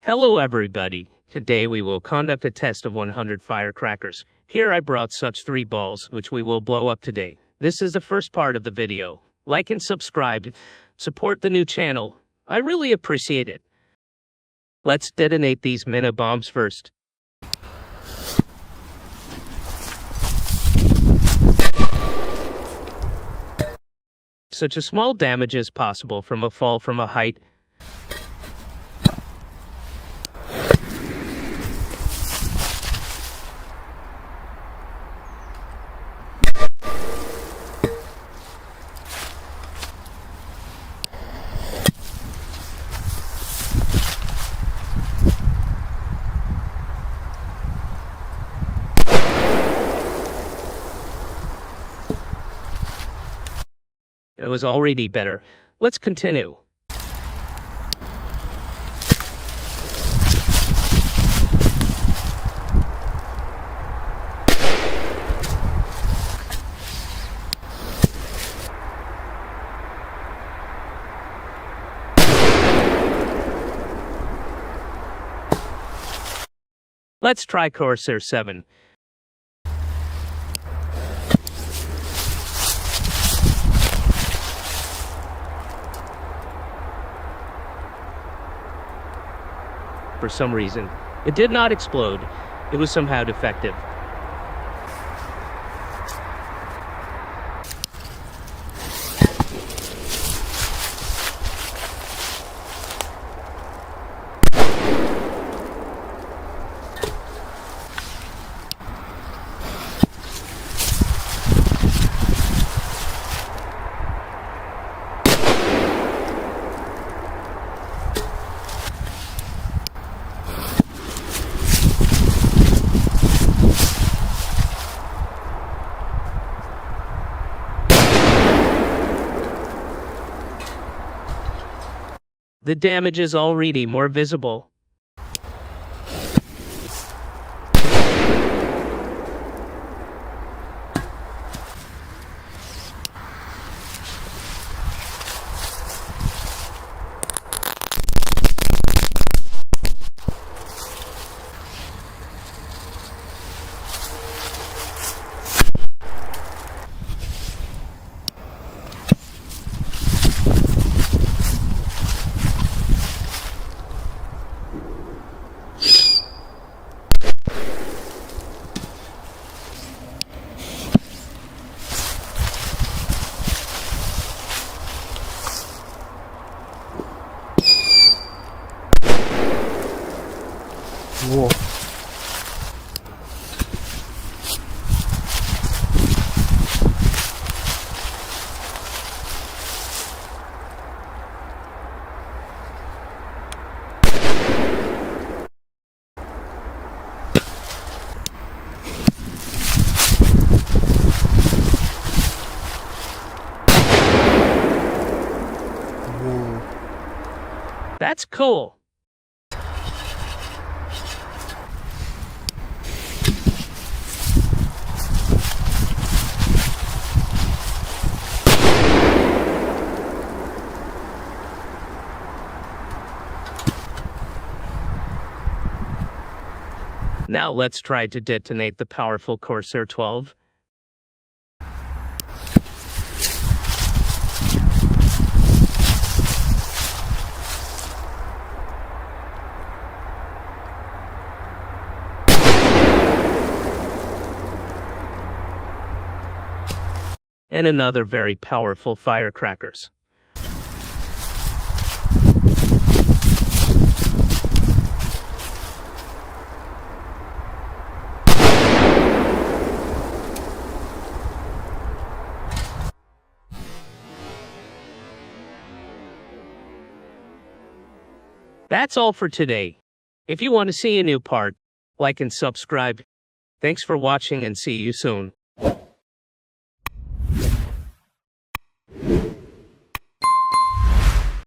Hello everybody. Today we will conduct a test of 100 firecrackers. Here I brought such 3 balls which we will blow up today. This is the first part of the video. Like and subscribe. Support the new channel. I really appreciate it. Let's detonate these mini bombs first. Such a small damage as possible from a fall from a height. It was already better. Let's continue. Let's try Corsair 7. For some reason, it did not explode. It was somehow defective. The damage is already more visible. Whoa. That's cool. Now let's try to detonate the powerful Corsair 12. And another very powerful firecrackers. That's all for today. If you want to see a new part, like and subscribe. Thanks for watching and see you soon.